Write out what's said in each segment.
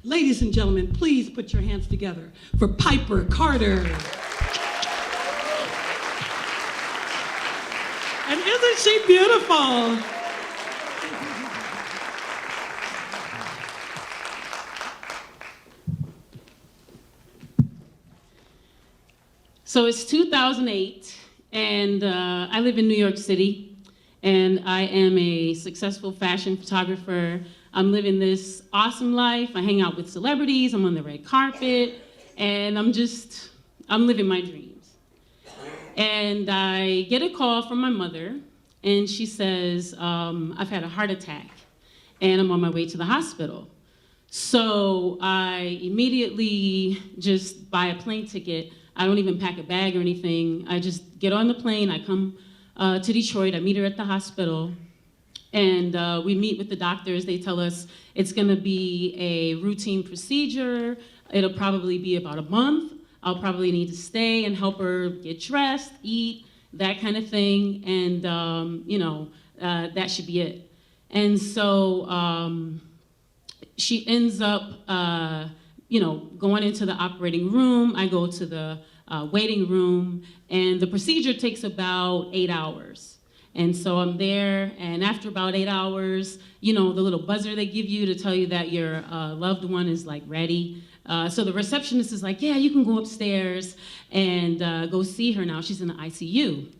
Ladies and gentlemen, please put your hands together for Piper Carter. And isn't she beautiful? So it's 2008, and I live in New York City, and I am a successful fashion photographer. I'm living this awesome life. I hang out with celebrities, I'm on the red carpet, and I'm living my dreams. And I get a call from my mother, and she says, I've had a heart attack, and I'm on my way to the hospital. So I immediately just buy a plane ticket. I don't even pack a bag or anything. I just get on the plane, I come to Detroit, I meet her at the hospital, and we meet with the doctors. They tell us it's gonna be a routine procedure. It'll probably be about a month. I'll probably need to stay and help her get dressed, eat, that kind of thing, and that should be it. And so she ends up going into the operating room. I go to the waiting room, and the procedure takes about 8 hours. And so I'm there, and after about 8 hours, the little buzzer they give you to tell you that your loved one is like ready. So the receptionist is like, yeah, you can go upstairs and go see her now. She's in the ICU.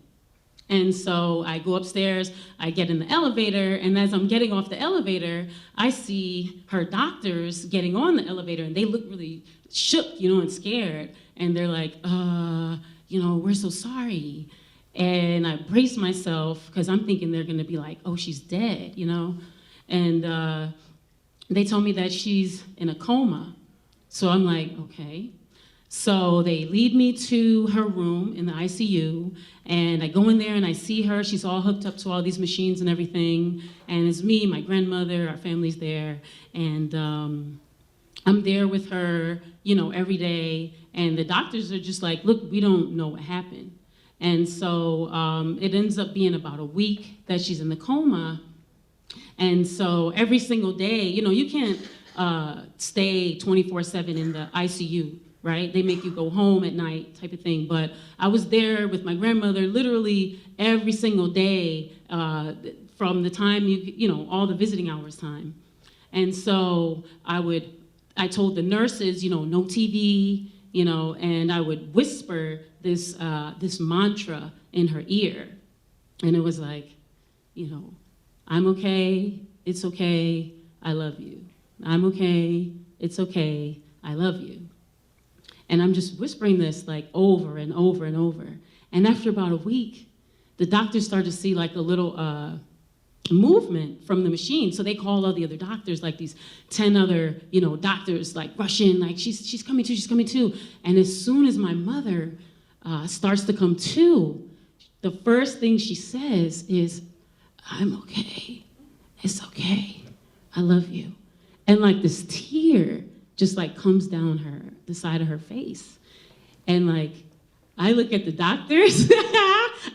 And so I go upstairs, I get in the elevator, and as I'm getting off the elevator, I see her doctors getting on the elevator, and they look really shook, and scared. And they're like, we're so sorry. And I brace myself, because I'm thinking they're gonna be like, oh, she's dead, And they told me that she's in a coma. So I'm like, okay. So they lead me to her room in the ICU, and I go in there and I see her. She's all hooked up to all these machines and everything, and it's me, my grandmother, our family's there, and I'm there with her, every day, and the doctors are just like, look, we don't know what happened. And so it ends up being about a week that she's in the coma, and so every single day, you can't stay 24/7 in the ICU. Right? They make you go home at night type of thing. But I was there with my grandmother literally every single day from the time all the visiting hours time. And so I told the nurses, no TV, and I would whisper this mantra in her ear. And it was like, I'm okay, it's okay, I love you. I'm okay, it's okay, I love you. And I'm just whispering this like over and over and over. And after about a week, the doctors started to see like a little movement from the machine. So they call all the other doctors, like these 10 other, doctors, like rush in, like she's coming to, she's coming to. And as soon as my mother starts to come to, the first thing she says is, I'm okay, it's okay, I love you. And like this tear just like comes down the side of her face. And like, I look at the doctors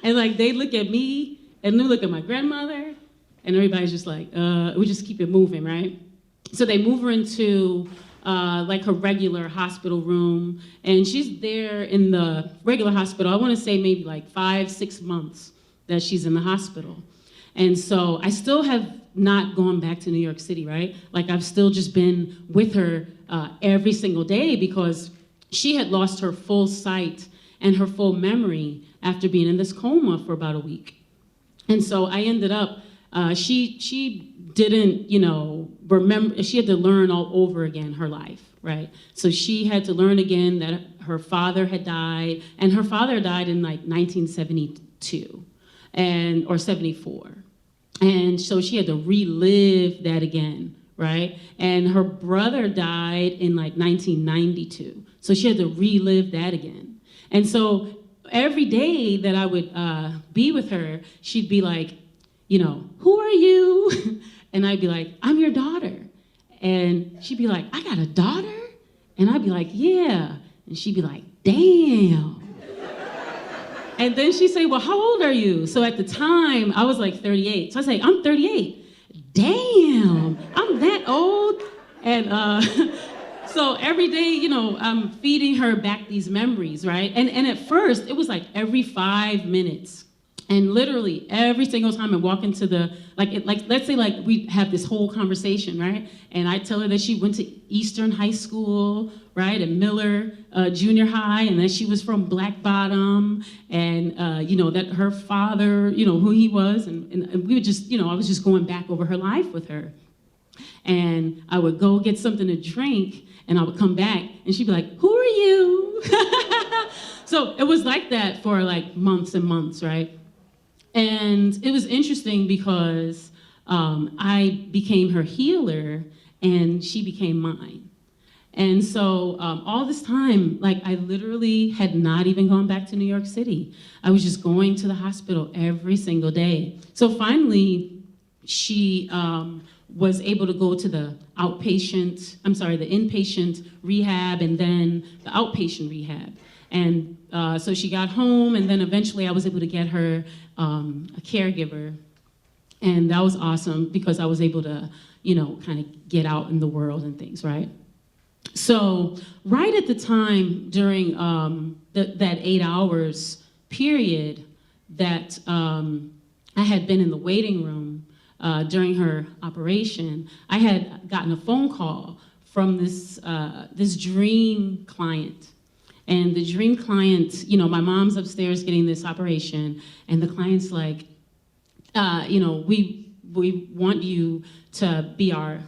and like they look at me and they look at my grandmother and everybody's just like, we just keep it moving, right? So they move her into like her regular hospital room, and she's there in the regular hospital. I wanna say maybe like 5-6 months that she's in the hospital. And so I still have not gone back to New York City, right? Like I've still just been with her every single day, because she had lost her full sight and her full memory after being in this coma for about a week. And so I ended up, she didn't, remember, she had to learn all over again her life, right? So she had to learn again that her father had died, and her father died in like 1972 or 74. And so she had to relive that again, right? And her brother died in like 1992. So she had to relive that again. And so every day that I would be with her, she'd be like, who are you? And I'd be like, I'm your daughter. And she'd be like, I got a daughter? And I'd be like, yeah. And she'd be like, damn. And then she'd say, well, how old are you? So at the time, I was like 38. So I say, I'm 38. Damn, I'm that old? And So every day, I'm feeding her back these memories, right? And at first, it was like every 5 minutes. And literally every single time I walk into let's say like we have this whole conversation, right? And I tell her that she went to Eastern High School, right? And Miller Junior High, and that she was from Black Bottom, and that her father, who he was, and we would just, I was just going back over her life with her. And I would go get something to drink, and I would come back, and she'd be like, "Who are you?" So it was like that for like months and months, right? And it was interesting because I became her healer and she became mine. And so all this time, like I literally had not even gone back to New York City. I was just going to the hospital every single day. So finally, she was able to go to the inpatient rehab and then the outpatient rehab. And so she got home, and then eventually I was able to get her a caregiver. And that was awesome because I was able to, kind of get out in the world and things, right? So right at the time during that 8 hours period that I had been in the waiting room during her operation, I had gotten a phone call from this dream client. And the dream client, my mom's upstairs getting this operation, and the client's like, we want you to be our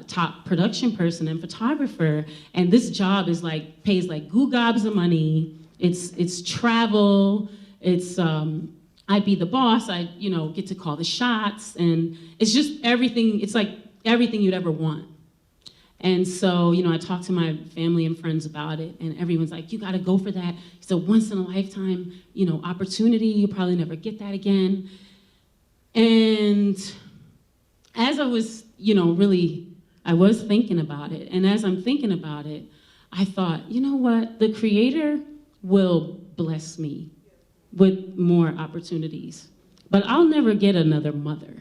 top production person and photographer, and this job is like pays like goo gobs of money. It's travel. It's I'd be the boss. I get to call the shots, and it's just everything. It's like everything you'd ever want. And so, I talked to my family and friends about it, and everyone's like, "You got to go for that. It's a once in a lifetime, opportunity. You'll probably never get that again." And as I was, I was thinking about it. And as I'm thinking about it, I thought, you know what? The Creator will bless me with more opportunities, but I'll never get another mother.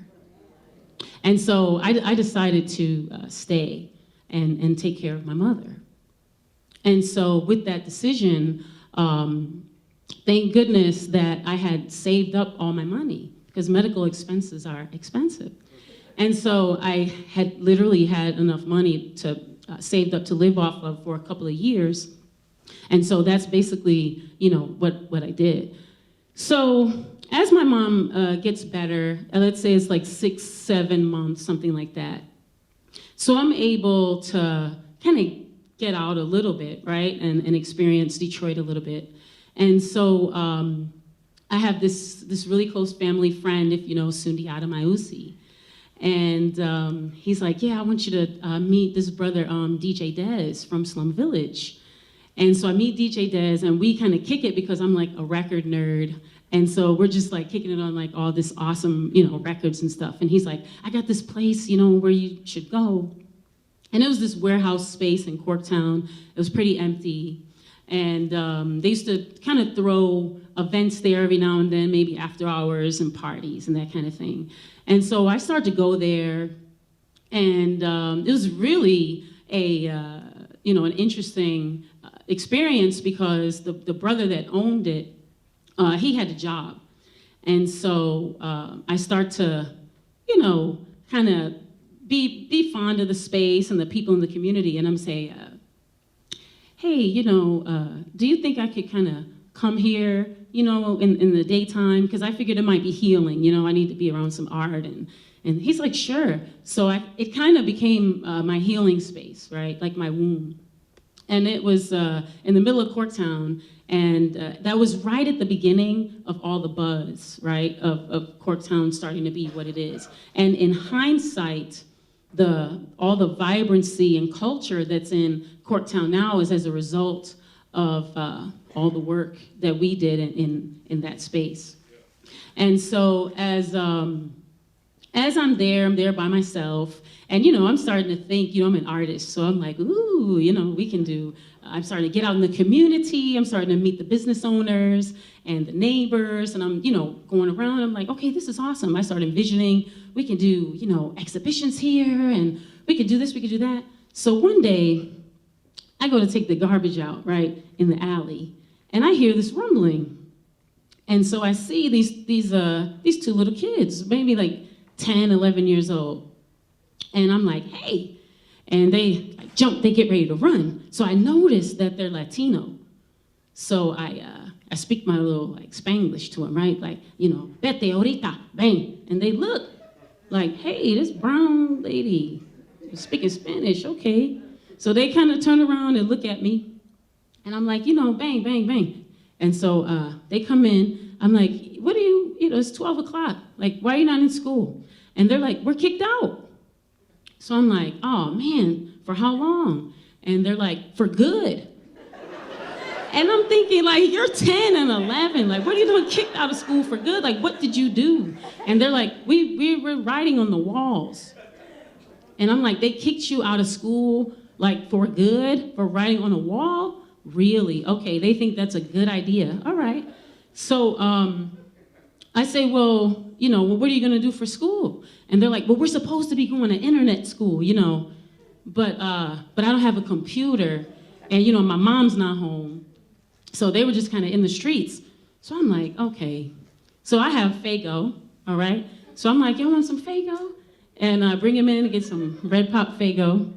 And so I decided to stay and take care of my mother. And so with that decision, thank goodness that I had saved up all my money, because medical expenses are expensive. And so I had literally had enough money to saved up to live off of for a couple of years. And so that's basically, what I did. So as my mom gets better, let's say it's like 6-7 months, something like that. So I'm able to kind of get out a little bit, right, and experience Detroit a little bit. And so I have this really close family friend, if you know Sundiata Mausi. And he's like, "Yeah, I want you to meet this brother, DJ Dez from Slum Village." And so I meet DJ Dez, and we kind of kick it because I'm like a record nerd. And so we're just like kicking it on like all this awesome, records and stuff. And he's like, "I got this place, where you should go." And it was this warehouse space in Corktown. It was pretty empty. And they used to kind of throw events there every now and then, maybe after hours and parties and that kind of thing. And so I started to go there, and it was really an interesting experience because the brother that owned it, he had a job. And so I start to, kind of be fond of the space and the people in the community. And I'm saying, "Hey, do you think I could kind of come here, in the daytime? Because I figured it might be healing, I need to be around some art." And he's like, "Sure." So it kind of became my healing space, right? Like my womb. And it was in the middle of Corktown, and that was right at the beginning of all the buzz, right, of Corktown starting to be what it is. And in hindsight, all the vibrancy and culture that's in Corktown now is as a result of all the work that we did in that space. And so as I'm there by myself, and I'm starting to think, I'm an artist, so I'm like, ooh, we can do. I'm starting to get out in the community. I'm starting to meet the business owners and the neighbors, and I'm, going around. I'm like, okay, this is awesome. I started envisioning we can do, exhibitions here, and we could do this, we could do that. So one day, I go to take the garbage out, right, in the alley, and I hear this rumbling. And so I see these two little kids, maybe like 10, 11 years old. And I'm like, hey. And they jump, they get ready to run. So I notice that they're Latino. So I speak my little like Spanglish to them, right? Like, vete ahorita, bang. And they look like, hey, this brown lady is speaking Spanish, okay. So they kind of turn around and look at me. And I'm like, bang, bang, bang. And so they come in. I'm like, what are you, it's 12 o'clock. Like, why are you not in school? And they're like, we're kicked out. So I'm like, oh man, for how long? And they're like, for good. And I'm thinking, like, you're 10 and 11. Like, what are you doing kicked out of school for good? Like, what did you do? And they're like, we were writing on the walls. And I'm like, they kicked you out of school, like, for good, for writing on a wall? Really? Okay, they think that's a good idea. All right. So I say, well, what are you going to do for school? And they're like, well, we're supposed to be going to internet school, but I don't have a computer, and, my mom's not home. So they were just kind of in the streets. So I'm like, okay. So I have Faygo, all right? So I'm like, you want some Faygo? And I bring him in to get some Red Pop Faygo.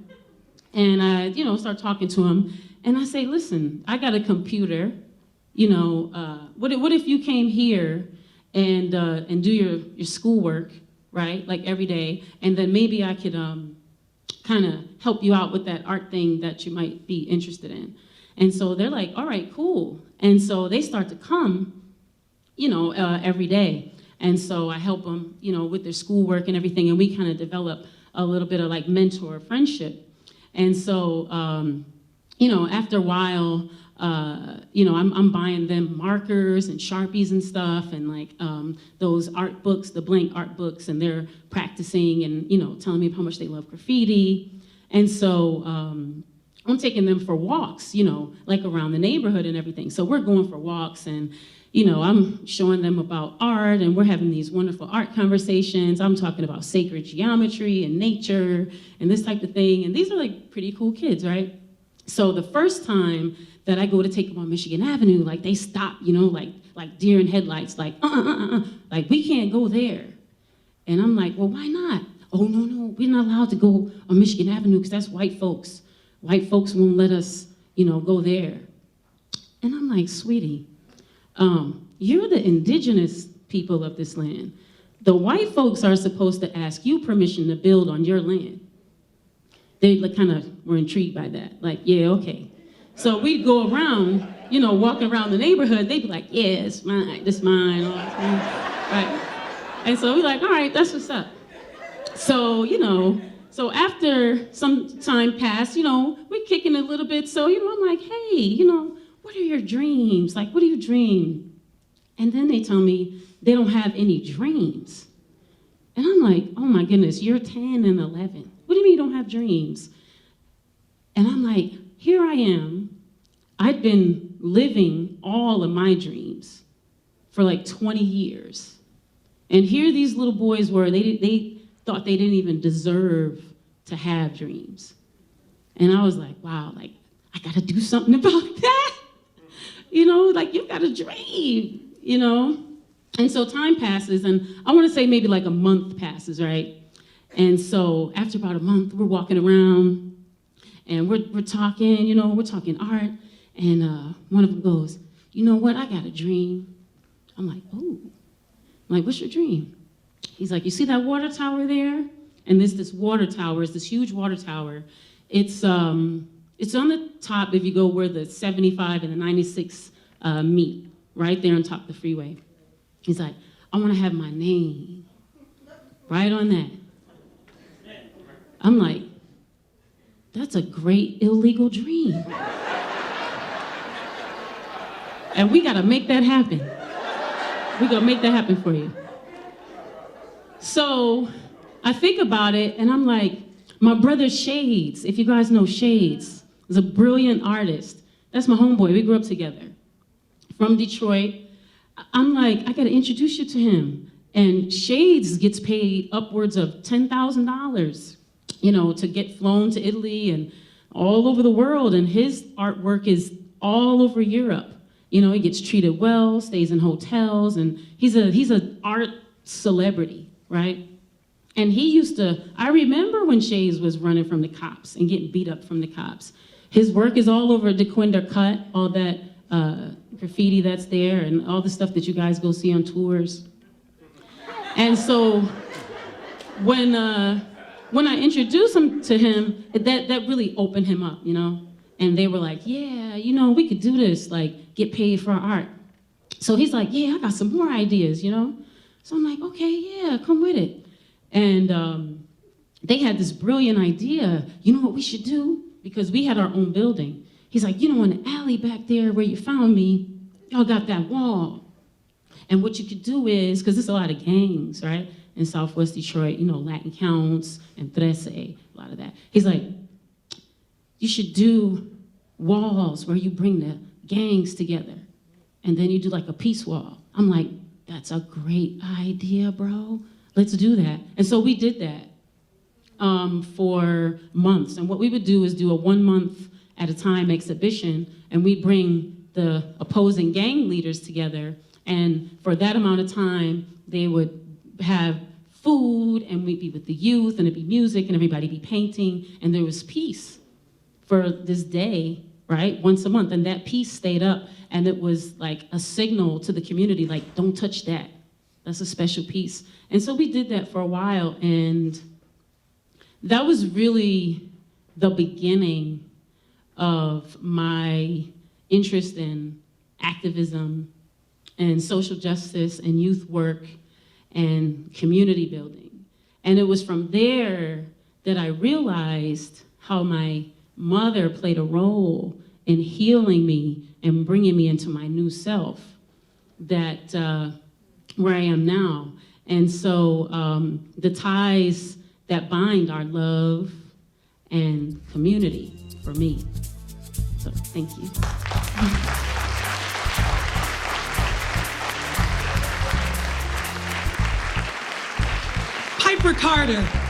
And I, start talking to him. And I say, listen, I got a computer. What if you came here and do your schoolwork, right? Like every day. And then maybe I could kind of help you out with that art thing that you might be interested in. And so they're like, all right, cool. And so they start to come, every day. And so I help them, with their schoolwork and everything. And we kind of develop a little bit of like mentor friendship. And so, after a while, I'm buying them markers and Sharpies and stuff, and like those art books, the blank art books, and they're practicing and, telling me how much they love graffiti. And so I'm taking them for walks, like around the neighborhood and everything. So we're going for walks, and, I'm showing them about art, and we're having these wonderful art conversations. I'm talking about sacred geometry and nature and this type of thing. And these are like pretty cool kids, right? So the first time that I go to take them on Michigan Avenue, like they stop, like deer in headlights, like, like we can't go there. And I'm like, well, why not? Oh, no, we're not allowed to go on Michigan Avenue because that's white folks. White folks won't let us, go there. And I'm like, sweetie, you're the indigenous people of this land. The white folks are supposed to ask you permission to build on your land. They like, kind of were intrigued by that. Like, yeah, okay. So we'd go around, walking around the neighborhood. They'd be like, yeah, it's mine, this mine, all this mine, right? And so we're like, all right, that's what's up. So, so after some time passed, we're kicking a little bit. So, I'm like, hey, what are your dreams? Like, what do you dream? And then they tell me they don't have any dreams. And I'm like, oh my goodness, you're 10 and 11. What do you mean you don't have dreams? And I'm like, here I am. I'd been living all of my dreams for like 20 years. And here these little boys were, they thought they didn't even deserve to have dreams. And I was like, wow, like, I gotta do something about that. Like, you've got a dream, And so time passes, and I wanna say maybe like a month passes, right? And so after about a month, we're walking around, and we're talking, we're talking art, and one of them goes, you know what, I got a dream. I'm like, oh. I'm like, what's your dream? He's like, you see that water tower there? And this water tower is this huge water tower. It's on the top if you go where the 75 and the 96 meet, right there on top of the freeway. He's like, I want to have my name right on that. I'm like, that's a great illegal dream. And we got to make that happen. We're going to make that happen for you. So I think about it, and I'm like, my brother Shades, if you guys know Shades, is a brilliant artist. That's my homeboy. We grew up together. From Detroit. I'm like, I got to introduce you to him. And Shades gets paid upwards of $10,000, to get flown to Italy and all over the world, and his artwork is all over Europe. You know, he gets treated well, stays in hotels, and he's an art celebrity, right? And he used to, I remember when Shays was running from the cops and getting beat up from the cops. His work is all over DeQuinder Cut, all that graffiti that's there, and all the stuff that you guys go see on tours. And so when I introduced him to him, that really opened him up, you know? And they were like, yeah, you know, we could do this, like, get paid for our art. So he's like, yeah, I got some more ideas, you know? So I'm like, okay, yeah, come with it. And they had this brilliant idea. You know what we should do? Because we had our own building. He's like, you know, in the alley back there where you found me, y'all got that wall. And what you could do is, because there's a lot of gangs, right? In Southwest Detroit, you know, Latin Counts and Trece, a lot of that. He's like, you should do walls where you bring the gangs together. And then you do like a peace wall. I'm like, that's a great idea, bro. Let's do that. And so we did that for months. And what we would do is do a 1 month at a time exhibition, and we'd bring the opposing gang leaders together. And for that amount of time, they would have food, and we'd be with the youth, and it'd be music, and everybody be painting, and there was peace for this day, right? Once a month. And that peace stayed up, and it was like a signal to the community, like, don't touch that. That's a special piece. And so we did that for a while, and that was really the beginning of my interest in activism and social justice and youth work and community building. And it was from there that I realized how my mother played a role in healing me and bringing me into my new self, that where I am now. And so the ties that bind are love and community for me. So thank you. Piper Carter.